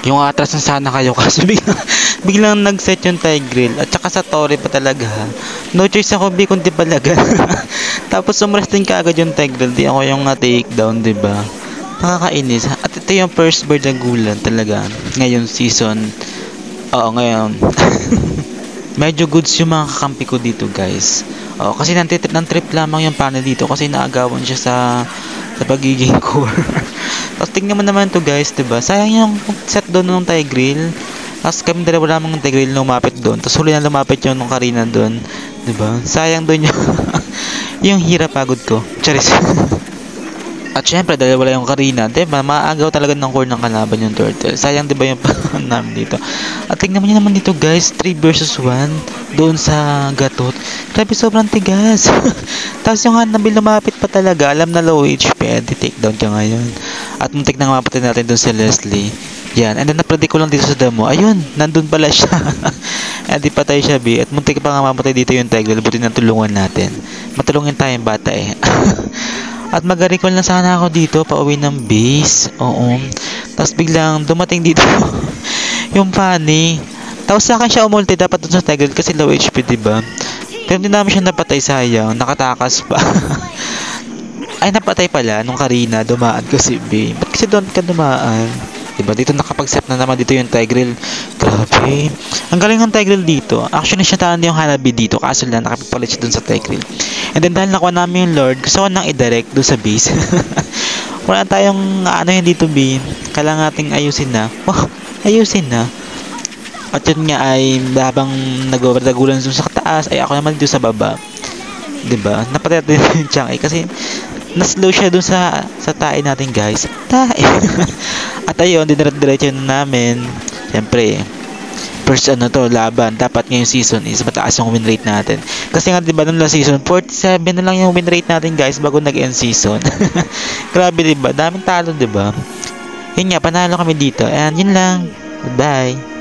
Yung atras na sana kayo kasi biglang nag-set yung Tigreal at saka sa Torre pa talaga. No choice ako kundi palaga. Tapos umrest din kaagad yung Tigreal, di ako yung na-take down, diba? Nakakainis. At ito yung first bird na gulan talaga ngayon season. Oo, ngayon. Medyo goods yung mga kakampi ko dito, guys. Oo, kasi ng trip lamang yung panel dito kasi naagawan siya sa pagiging core. Tapos tingnan mo naman to, guys, 'di ba? Sayang yung set doon ng Tigreal. Tapos kami dalawa lamang ng Tigreal lumapit doon. Tapos huli na lumapit yung nung Karina doon, 'di ba? Sayang doon yung yung hirap pagod ko. Charis. At syempre, dahil wala yung Karina, diba, maagaw talaga ng core ng kalaban yung turtle. Sayang, diba, yung namin dito. At tingnan mo nyo naman dito, guys, 3 versus 1 doon sa gatot. Grabe, sobrang tigas. Tapos yung Hanabi lumapit pa talaga, alam na low HP, take down ka ngayon. At muntik na mapatay natin doon si Leslie. Yan, and then napredict ko lang dito sa demo. Ayun, nandun pala siya. Di patay siya, B. At muntik pa nga mapatay dito yung Tigreal. Buti na tulungan natin. Matulungin tayong bata eh. At mag-recall na sana ako dito pauwi ng base. Oo. Tapos biglang dumating dito yung Fanny. Tapos sa akin siya umulti dapat dun sa Tigreal kasi low HP, diba? Pero hindi namin siya napatay, sayang. Nakatakas pa. Ay, napatay pala nung Karina. Dumaan kasi, B. Ba't kasi doon ka dumaan? Diba? Dito nakapag-set na naman dito yung Tigreal. Grabe. Ang galing ng Tigreal dito. Actually, siya tahan yung Hanabi dito. Kaso lang, nakapagpalit siya dun sa Tigreal. And then, dahil nakuha namin yung Lord, gusto ko nang i-direct dun sa base. Wala tayong ano yun dito, B. Kailangan nating ayusin na. Oh, ayusin na. At yun nga ay habang nag-overdagulan dun sa taas, ay ako naman dito sa baba. Diba? Napatay natin yung Chang'e kasi na-slow siya dun sa tae natin, guys. Tae. At ayun, diniret-diretso na namin. Siyempre, first laban. Dapat ngayong season is mataas yung win rate natin. Kasi nga, diba, nung last season, 47 na lang yung win rate natin, guys, bago nag-end season. Grabe, diba? Daming talo, diba? Yun nga, panalo kami dito. And yun lang. Goodbye.